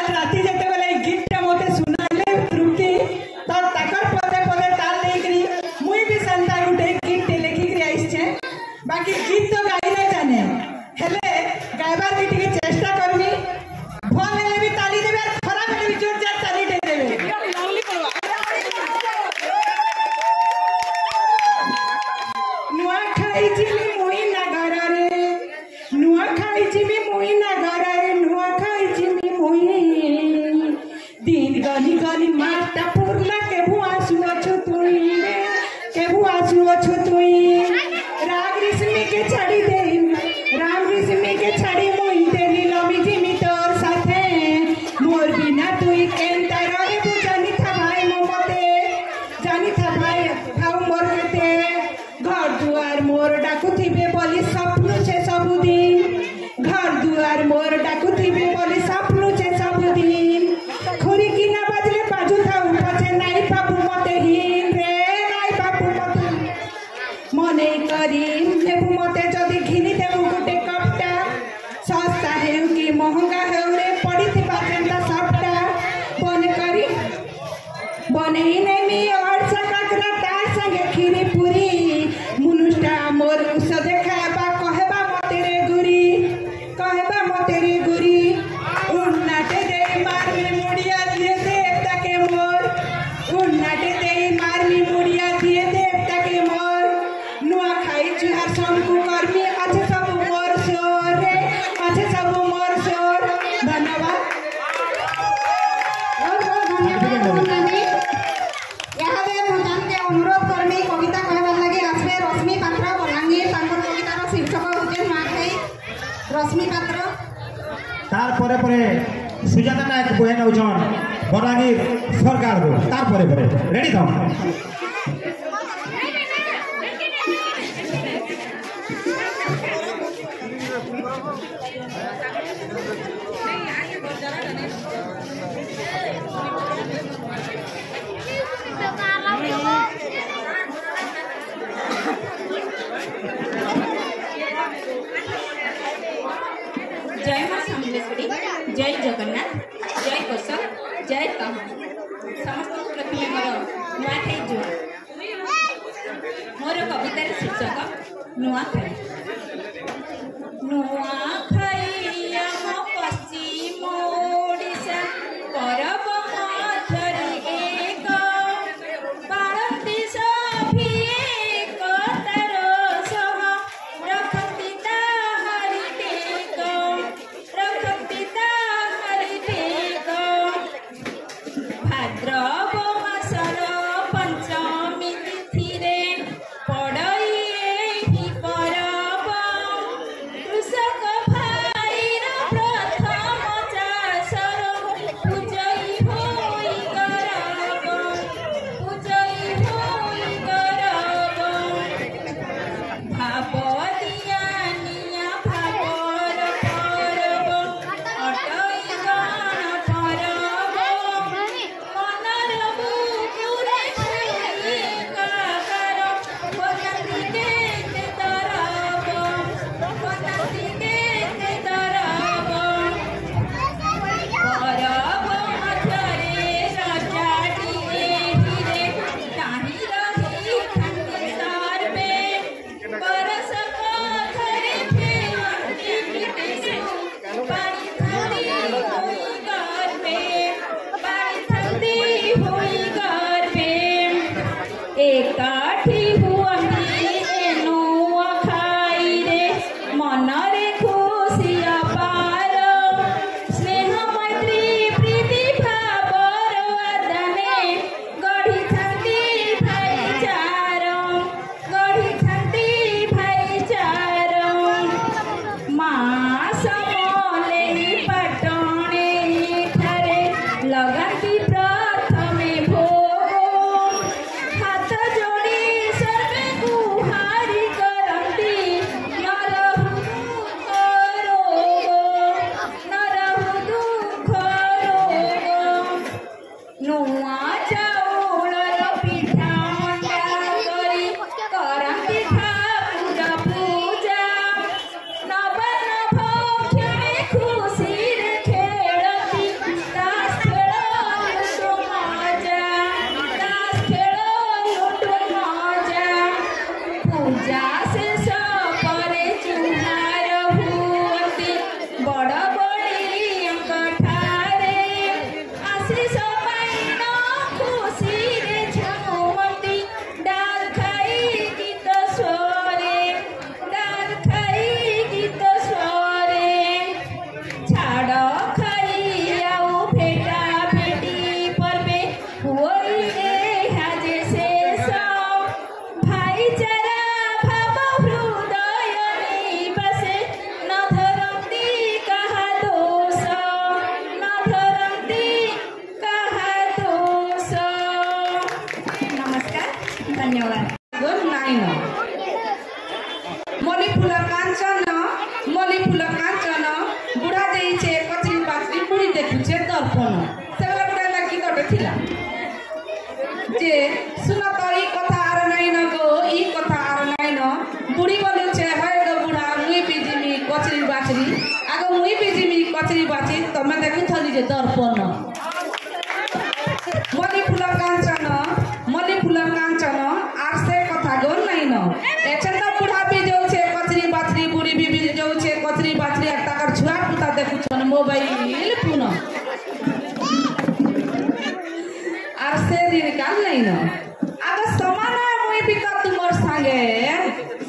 काल राति जते बेले गीत मते सुनाले तृप्ति तो ताकर पदे पदे ताल लेकरी मुई भी संता गुटे गीत लेखि करी आइछे बाकी गीत तो गाइले जाने हेले गायबार भी टिके चेष्टा करबी भल हेले भी ताली देबे खराब हेले भी जोरदार ताली दे देबे नुआ खाई जिमी मुई नगर रे नुआ खाई जिमी मुई नगर रे नुआ खाई जिमी मुई दिन गनी गनी माता पुरला के भुआसु अछु तुई के भुआसु अछु तुई राग रिश्मी के छाड़ी दे राम रिश्मी के छाड़ी मुई तेरी लमी जिमी तोर साथे मोर बिना तुई केनता रहे तू जानी था भाई मोमते जानी था भाई भाव मोर केते घर दुआर मोर डाकुथिबे बोली सपनु छे सबुदिन घर दुआर मोर डाकुथिबे बोली सपनु छे सबुदिन खुरी की ना बजले बाजू था ऊपर से नाई बाबू मते हिन रे नाई बाबू मते मने करी देबू मते जदी घिनी देबू गुटे कपटा सस्ता हेउ की महंगा हेउ रे पड़ी थिबा जेंता सबटा बने करी बने नेमी और सककरा तार संगे खीरी पूरी मुनुष्टा मोर उस देखाबा कहबा मते रे गुरी कहबा मते रे गुरी उन्नाटे दे मारमी मुड़िया दिए देवता के मोर उन्नाटे दे मारमी मुड़िया दिए देवता के मोर नुआ खाई जुहार समकु कर्मी अच्छे सब मोर सोर रे अच्छे सब मोर सोर धन्यवाद अनुरोध करमी कविता कहबार लगे आसबे रश्मि पात्र बलांगीर तांकर कवितार शीर्षक होचे नुआखाई रश्मि पात्र तार परे परे सुजाता नायक बहे नौजन बलांगीर सरकार को तार परे परे रेडी था जय मां सामलेश्वरी जय जगन्नाथ जय कौशल जय तमन समस्त प्रथमे मोर नुआखाई जुहार मोर कवितार शीर्षक नुआखाई नुआखाई आम पश्चिम ओडिशा परब मध्यरे एक पारती सभी एकतार सह रखती ताहारी टेक रखती ताहारी टेक भाद्रव मासर पंचमी तिथिरे पड़ई एही पर দর্পণ সেগুলো গোটে একটা গীতଟେ ଥିଲା যে শুন তো এই কথা আর নাই ন গো এই কথা আর নাই ন বুড়ি বলুছে হয় গো বুড়া মুই বি জিমি কচরি বাচরি আগ মুই বি জিমি কচরি বাচি তুমি দেখুথলি যে দর্পণ মলি ফুল কাঞ্চন আর সে কথা গো নাই ন এছন তো বুড়া বি যাউছে কচরি বাচরি বুড়ি বি যাউছে কচরি বাচরি আর তাকর ছুয়া পুতা দেখুছন মোবাইল পুন আর সে দিন কাল নাই ন আগ সমান মুই বি কা তোমার সঙ্গে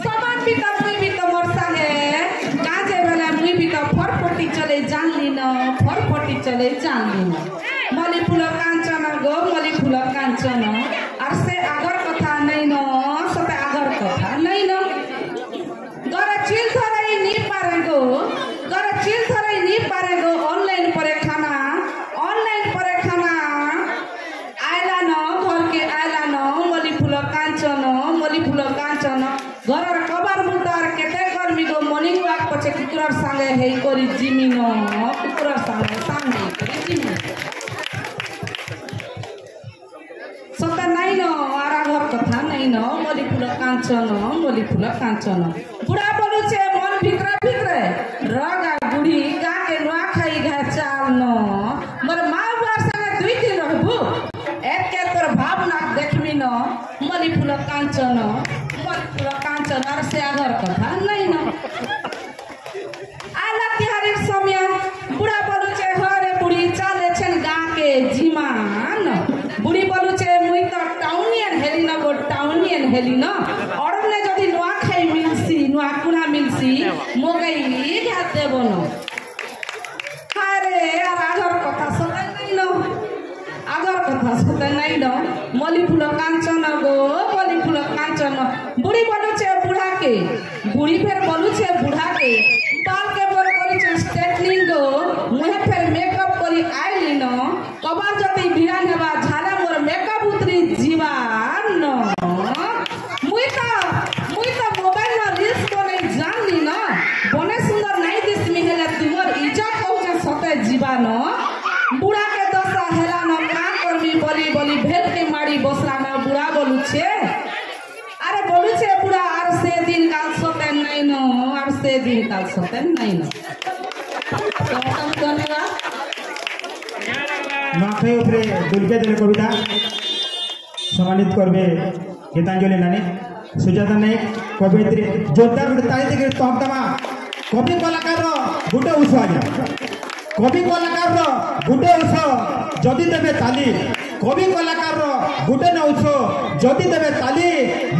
সমান বি কা মুই বি তোমার সঙ্গে কাজে বেলা মুই বি কা ফরফটি চলে জানলি ন ফরফটি চলে জানলি ন মলি ফুল কাঞ্চন গো মলি ফুল কাঞ্চন আর সে আগর কথা নাই ন সতে আগর কথা নাই ন গরে চিল ধরাই নি পারে গো গরে চিল ধরাই নি পারে গো অনলাইন পরে খানা আইলা ন ঘরকে আইলা ন মলি ফুল কাঞ্চন ঘরের কবার মুতার কেতে করবি গো মর্নিং ওয়াক পছে কুকুরার সঙ্গে হেই করি জিমি ন কুকুরার সঙ্গে সামনে করি জিমি সতা নাই ন আর আগর কথা নাই ন মলি ফুল কাঞ্চন বুড়া বলুছে মন ভিতরে রগা বুড়ি গাকে নোয়া খাই ঘা চাল ন মোর মা বুয়ার সঙ্গে 2 দিন রহবু একে তোর ভাবনা দেখবি ন মলি ফুল কাঞ্চন আর সে আগর কথা নাই ন আলা তিহারের সময় বুড়া বলুছে হরে বুড়ি চালেছেন গাকে জিমান বুড়ি বলুছে মুই তো টাউনিয়ান হেলি ন অরণ্যে যদি নোয়া খাই মিলছি নোয়া কুনা মিলছি মগাই ঘাত দেব ন আরে আর আগর কথা সদাই নাই ন মলি ফুল কাঞ্চন গো মলি ফুল কাঞ্চন বুড়ি বলুছে বুড়াকে বুড়ি ফের বলুছে বুড়াকে বালকে বড় করিছে স্ট্রেটনিং গো মুহে ফের মেকআপ করি আইলি ন কবার যদি বিরা নেবা ঝালে মোর মেকআপ উতরি জীবান ন মুই তো মোবাইল না রিলস বনে জানলি ন বনে সুন্দর নাই দিসমি হেলে তোমার ইজ্জত হচ্ছে সতে জীবান বুড়াকে দশা হেলা ন কা করবি বলি ভেদ के मारी बसला ना बुढ़ा बोलुछे अरे बोलुछे बुढ़ा আর সে দিন কাল সতে নাই ন আর সে দিন কাল সতে নাই ন ধন্যবাদ নখাই উপরে দুলকে দিলে কবিতা সম্মানিত করবে গীতাঞ্জলি নানি সুজাতা নায়ক কবিত্রী জোরদার গোটে তালি দিয়ে তহতমা কবি কলাকার গোটে উৎস আজ্ঞা কবি কলাকার গোটে উৎস যদি দেবে তালি কবি কলাকার গোটে ন উৎস যদি দেবে তালি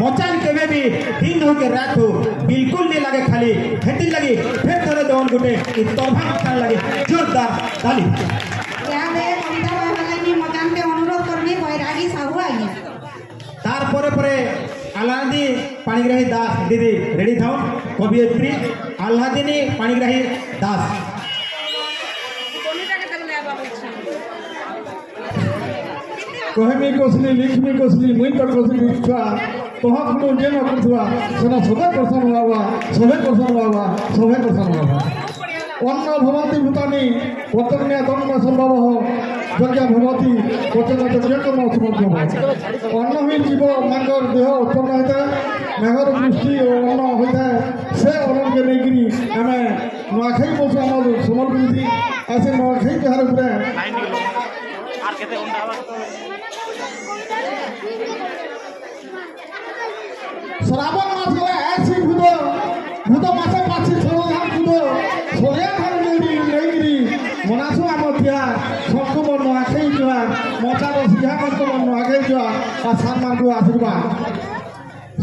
মচান কেবে भी दिन हो के रात हो बिल्कुल नहीं लगे खाली हेती लगी फिर थोड़े दौन गोटे तरफा मचान लगे जोरदार ताली तारपरे परे आल्हादी पाणिग्राही दास दीदी रेडी थाओ कवियत्री आल्हादिनी पाणिग्राही दास कहमी कसली लिखमी कसली मुई तो कसली लिखा तोहा कोनो जे न करथुआ सेना सबे करसन बाबा अन्न भवति भूतानि पतन्या तन्न संभव यज्ञ भवति वचन यज्ञकर्म समर्पण अन्न ही जीव मांगर देह उत्पन्न होता मेघर दृष्टि और अन्न होता से अन्न के नेगिरी आमे नखाई बसु आमर समर्पित ऐसे नखाई के हार उपरे श्रावण मास गला ऐसी भूत मासे पाछी सोलधान भूत सोलिया धान नेगिरी मनासु आम थिया सबको मन नखाई जुआ मचार सिहा को मन नखाई जुआ आ सान मान को आशीर्वाद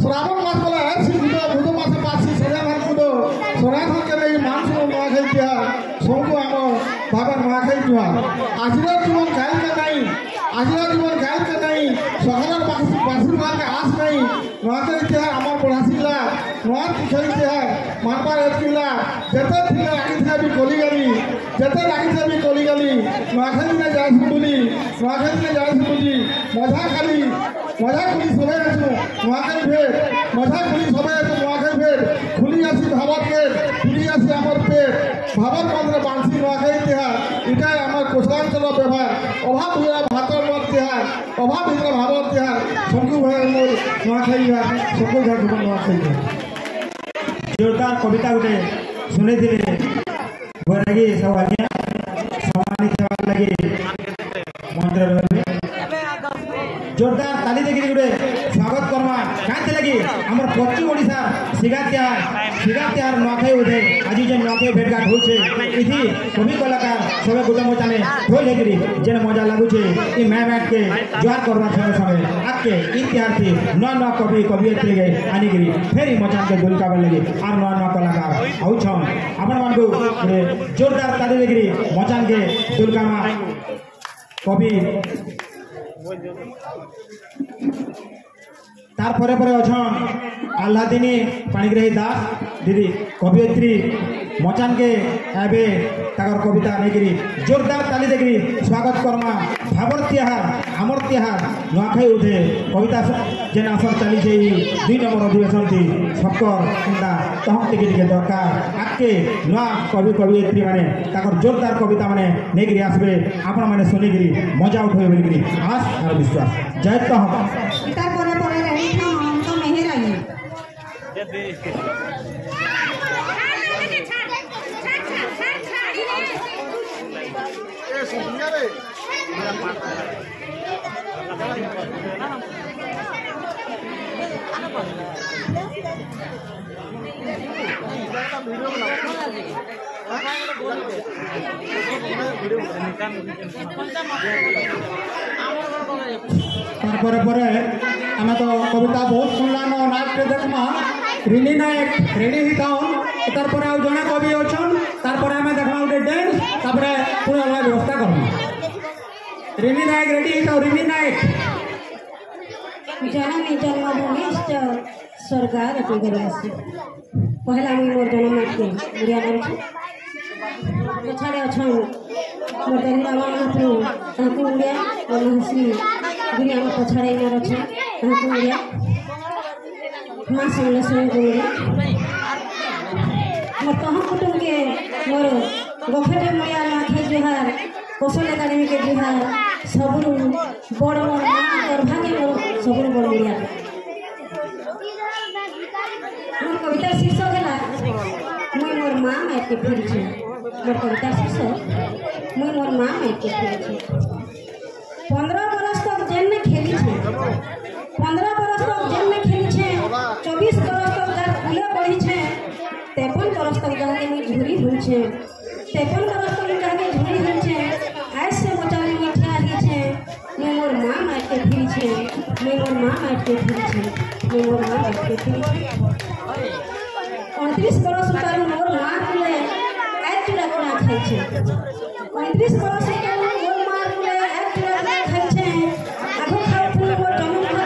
श्रावण मास गला ऐसी भूत मासे पाछी सोलिया धान भूत सोलिया धान के नहीं मान सुनो नखाई दिया सबको आम बाबा नखाई जुआ आजीवन जीवन गाय के नहीं आजीवन जीवन गाय के नहीं सहारा आशीर्वाद के आस नहीं नखाई दिया आम बढ़ासिला नोआर किछई दिया मानबार एतकिला जेते थिला आगी था भी गली गली जेते लागी था भी गली गली नखाई ने जाय सुबुली मजा खाली सबे आसु नखाई भेट मजा खुली सबे आसु नखाई भेट खुली आसी भावत के खुली आसी आमर पेट भावत मंत्र बांसी नखाई दिया इटाई आमर কুশলাঞ্চল ব্যবহার অভাব ভিতরে ভাতর মত তিহার অভাব ভিতরে ভাবর তিহার শঙ্কু ভাই মোর নোয়াখাই শঙ্কু ভাই নোয়াখাই जोरदार कविता गोटे शुणी थे लगे सब आज्ञा सम्मानित लगे मंत्र जोरदार ताली देखिए गोटे स्वागत करमा कहीं लगे आम पश्चिम ओडिशा सिगा त्यार नुआखाई उठे आज जो नुआखाई भेटघाट होचे इथि कवि कलाकार सब गोटे मोचाने ढोल लेकरी जेन मजा लगुचे ई मैट के ज्वार करवा समय समय आके इतिहास थी नुआ कवि कवियत्री के आनिकरी फेरी मचान के दुलकाबे लगे और नुआ कलाकार आउछन आपण मानकु जोरदार ताली देखिए मचान के दुलकामा कवि तार परे परे अछन आह्लादिनी पाणिग्राही दास दीदी कवियत्री मचान के एबे ताकर कविता नेगिरी जोरदार ताली देगिरी स्वागत करमा भाबर तिहार आमर तिहार नुआखाई उठे कविता जेन आसर चली से 2 नंबर अधिवेशन थी सबकर चिंता तहक टिके टिके दरकार आके नुआ कवि कवियत्री माने ताकर जोरदार कविता माने नेगिरी आसबे आपण माने सुनिगिरी मजा उठे बोलिगिरी आस और विश्वास जय तहक इतार परे परे रही था हम तो नहीं रही तारपरे परे आमे तो कविता बहुत सुनलान नाच के देखमा रिनी नायक रेडी ही थाउन तारपरे आ जने कवि अछन तारपरे आमे देखमा उठे डांस तारपरे पूरा अलग व्यवस्था करमा रिनी नायक रेडी ही थाउ रिनी नायक जननी जन्मभूमिश्च स्वर्गादपि गरीयसी पहला मुई मोर जन्म के बुढ़िया नाम छे पछाड़े अछन मोर दरिदा महाप्रभु ताकू उड़िया और हंसी बुढ़िया में पछाड़े न रछन ताकू उड़िया मां समलेश्वरी गुड़िया मोर तहम कुटुम के मोर गफेटे मुड़िया नाखे जुहार कौशल एकाडेमी के जुहार सबुरु बड़ मोर दुर्भाग्य मोर सबुरु बड़ मुड़िया मोर कविता शीर्षक है मुई मोर माँ माइट के फिर छे मोर कविता शीर्षक मुई मोर माँ माइट के फिर छे 15 बरस तक जेल में खेली छे 15 बरस तक जेल में खेली छे 24 बरस तक जार फूले पड़ी छे 53 बरस तक जाके मुई झुरी हुई छे 53 बरस तक जाके झुरी हुई छे आज से बचाने में क्या ही छे मुई मोर माँ माइट के फिर छे मुई मोर माँ माइट के फिर छे मुई मोर माँ माइट के फिर छे 29 बरस उतार मोर माँ कुले एक चूड़ा कोना खाई छे 29 बरस उतार मोर माँ कुले एक चूड़ा कोना खाई छे आगो खाओ फूल मोर जमीन घर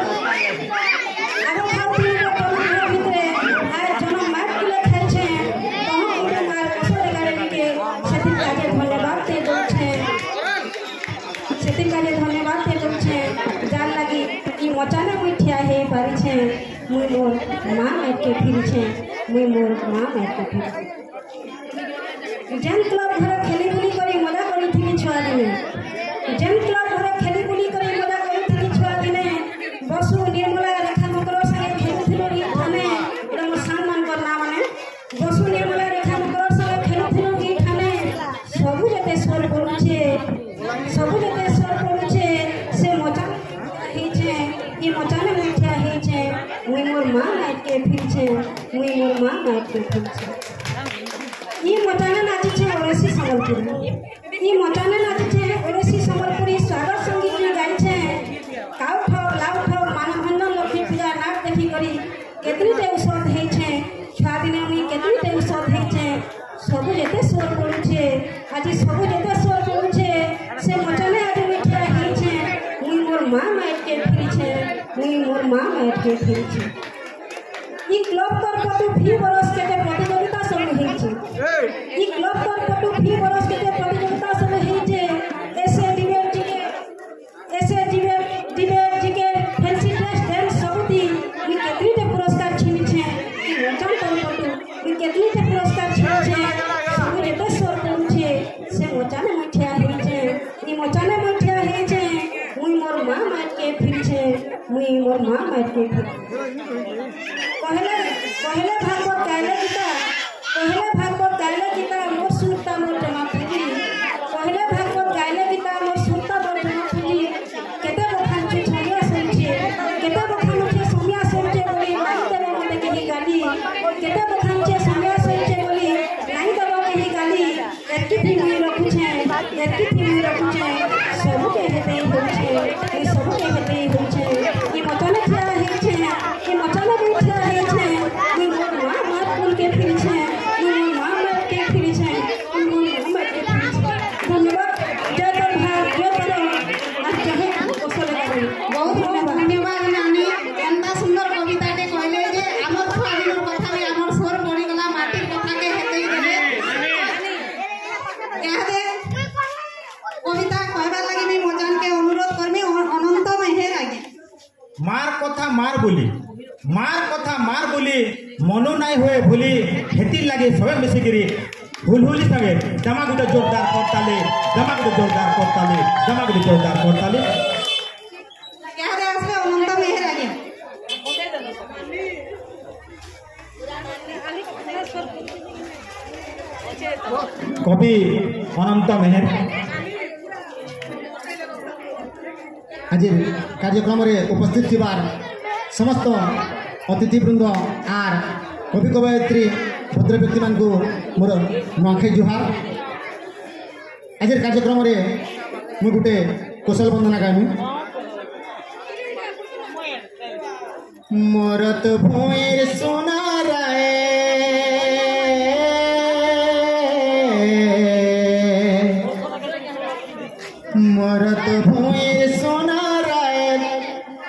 आगो खाओ फूल मोर जमीन घर भितरे आय जन्म मार कुले खाई छे तहम उठे मार कसरे गाड़ी के सेति काजे धन्यवाद ते दो छे सेति काजे धन्यवाद ते दो छे जान लागी ई मचाने मुई ठिया हे पारी छे मुई मोर माँ माइट के फिर छे मुई मोर माँ माइट के फिर जेन क्लब घर खेली बुली करी मजा करी थी छुआ दिने जेन क्लब घर खेली बुली करी मजा करी थी छुआ दिने बसु निर्मला रेखा मकर संगे खेलुथिलो इ थाने एटा मोर सम्मान करना माने बसु निर्मला रेखा मकर संगे खेलुथिलो इ थाने सबु जते स्वर पड़ुछे से मचा ही छे इ मचाने मुठिया ही छे मुई मोर माँ माइट के फिर छे मुई मोर माँ माइट के फिर छे ये मचाने नाची छे ओड़िसी संबलपुरी ये मचाने नाची छे ओड़िसी संबलपुरी स्वागत संगीत में गाई छे काउ ठाउ लाउ ठाउ मानभंजन लक्ष्मी पूजा नाट देखी करी केतनी ते औषध हे छे छुआ दिने मुई केतनी ते औषध हे छे सबु जेते स्वर पड़ू छे आज सबु जेते स्वर पड़ू छे से मचाने आज मिठिया हे छे मुई मोर माँ माइट के फिर छे मुई मोर माँ माइट के फिर छे ई क्लब पर पटु फी बरस के प्रतियोगिता सब हे छे ई क्लब पर पटु फी बरस के प्रतियोगिता सब हे छे ऐसे debate GK fancy dress dance सब दी ई केतनी ते पुरस्कार छीनी छे ई वचन पर पटु ई केतनी ते पुरस्कार छीनी छे सब जेते स्वर पड़ू छे से वचन मिठिया हे छे मुई मोर माँ माटी कहले कहले भागवत गायले गीता मोर सुनता मोर जमा फुली कहले भागवत गायले गीता मोर सुनता मोर जमा फुली केते बखान छे छमिया सुनछे केते बखान छे सोमिया सुनछे बोली नहीं देबो मते केही गाली केते बखान छे सोमिया सुनछे बोली नहीं देबो केही गाली एकी फिमी रखुछे सब के हेते होछे सब के हेते होछे ई मचले छिया हेछे ई मचले बैठा हेछे ई मोर माँ मार फूल के फिरछे ई मोर माँ मार के फिरछे ई मोर माँ मार के फिरछे धन्यवाद जय तो भाग जय तो आज चाहे कौशल करी बहुत बहुत धन्यवाद नानी एंता सुंदर कविताटे कहले जे हमर स्वाधीन कथा में हमर स्वर पड़ी गला माटिर कथा के हेते देले यादे कविता कहबा लागि मैं मजान के अनुरोध करमी अनंत में हे लागि मार कथा मार बोली मनो नाई हुए भूली खेती लगे सबे मिसिगिरी हुलहुली संगे जमा गुटे जोरदार करताली यादे आसले अनंत में हे लागि कवि अनंत मेहर आज कार्यक्रम रे उपस्थित थिबार समस्त अतिथिवृंद आर कवि कवयित्री भद्र व्यक्ति मान को मोर नुआखाई जुहार आज कार्यक्रम रे मु गुटे कौशल वंदना गामी मरत भोएर सोना राय मरत भोएर सोना राय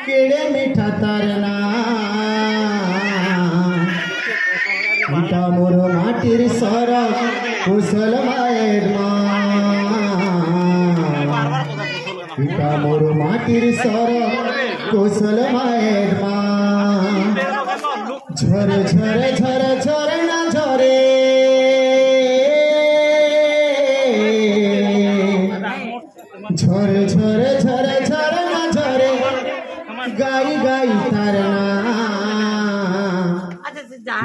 केड़े मीठा तारना मीठा मोर माटिर सर कुशल मायर मीठा मोर माटिर सर कुशल मायर झर झर झर झर ना झरे झर झर झर झर ना झरे गाई गाई तारना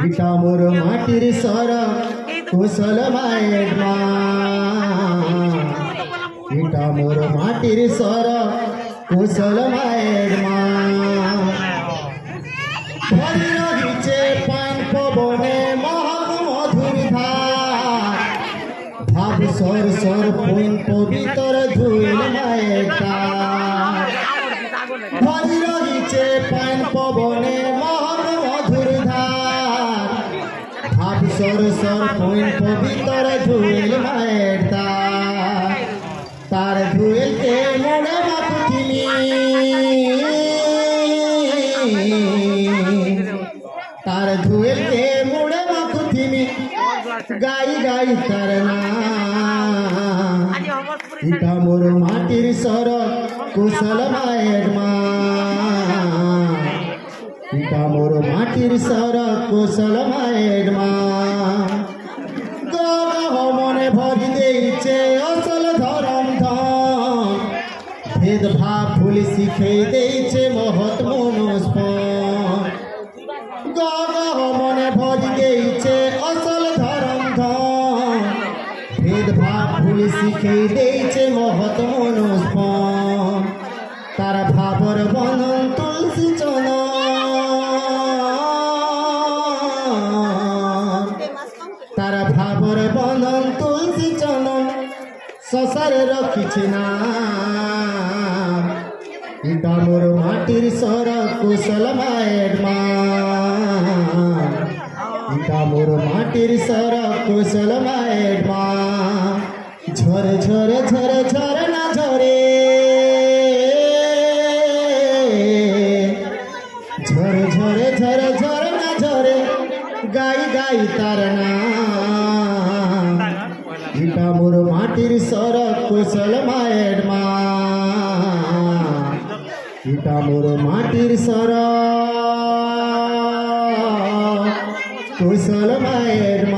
मीठा मोर माटिर सर कुशल मायर मीठा मोर माटिर सर कुशल मायर भरी रहिछे पान पवने महक मधुर धार भाव सर सर पुन पवित्र धुल मायका भरी रहिछे पान पवने महक मधुर धार भाव सर सर पुन पवित्र धुल मायका तार धुल के मोड़े माकुथिनी तार धुल के मोड़े माकुथिनी गाई गाई तारना इटा मोर माटिर सर कुशल मायर इटा मोर माटिर सर कुशल मायर मने भरी देइछे असल धरम धन भेदभाव भूली शिखे देइछे महत मनुष्यपन मने भरी देइछे असल धरम धन भेदभाव भूली शिखे देइछे महत मनुष्यपन तारा भावर बंधन तुलसी चरण तारा भावर बंधन तुलसी चरण ससार रखिछे ना इटा मोर माटिर सर कुशल मायर इटा मोर माटिर सर कुशल मायर झर झर झर झर ना झरे झर झर झर झर ना झरे गाई गाई तारना इटा मोर माटिर सर कुशल मायर इटा मोर माटिर सर कुशल मायर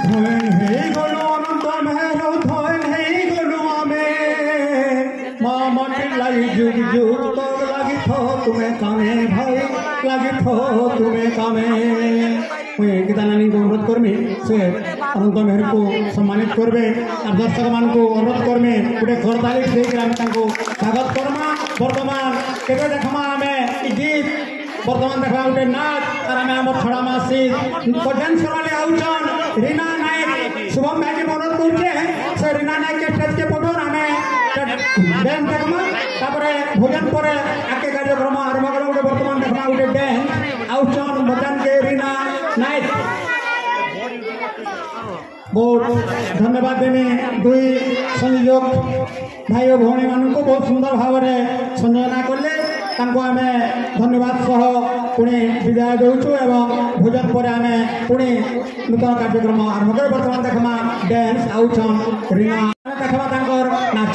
धन हे गलो अनंत मेहर धन हे गलो आमे अनुरोध करमी से अनंत मेहर को सम्मानित करबे और दर्शक मान को अनुरोध करमी गोटे करताली देकर आम स्वागत करमा बर्तमान केबे देखमा आमे ई गीत बर्तमान देखा गोटे नाच और आम आम छड़ा मासी डांस करवाले आउचन रीना नायक शुभम भाई के अनुरोध करछे से रीना नायक के स्टेज के पटोर आमे डांस देखमा तापरे भोजन परे आके कार्यक्रम आरंभ करा गोटे बर्तमान देखमा गोटे डांस आउचन भजन के रीना नायक बहुत धन्यवाद देमी दुई संयोजक भाई और भौणी मान को बहुत सुंदर भाव में संयोजना कले आम धन्यवाद सह पुणी विदाय दौचु एवं भोजन पर आम पुणी नूतन कार्यक्रम आरंभ कर बर्तमान देखमा डांस आउचन रीना देखमा नाच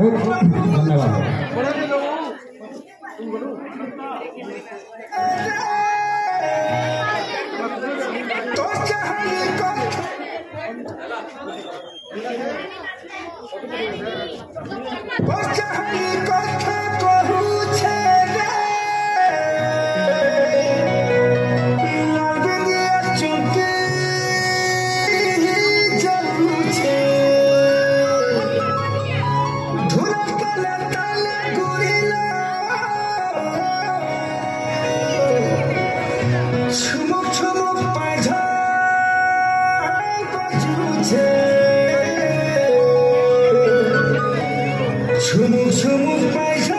बहुत धन्यवाद। Shumuk shumuk paisa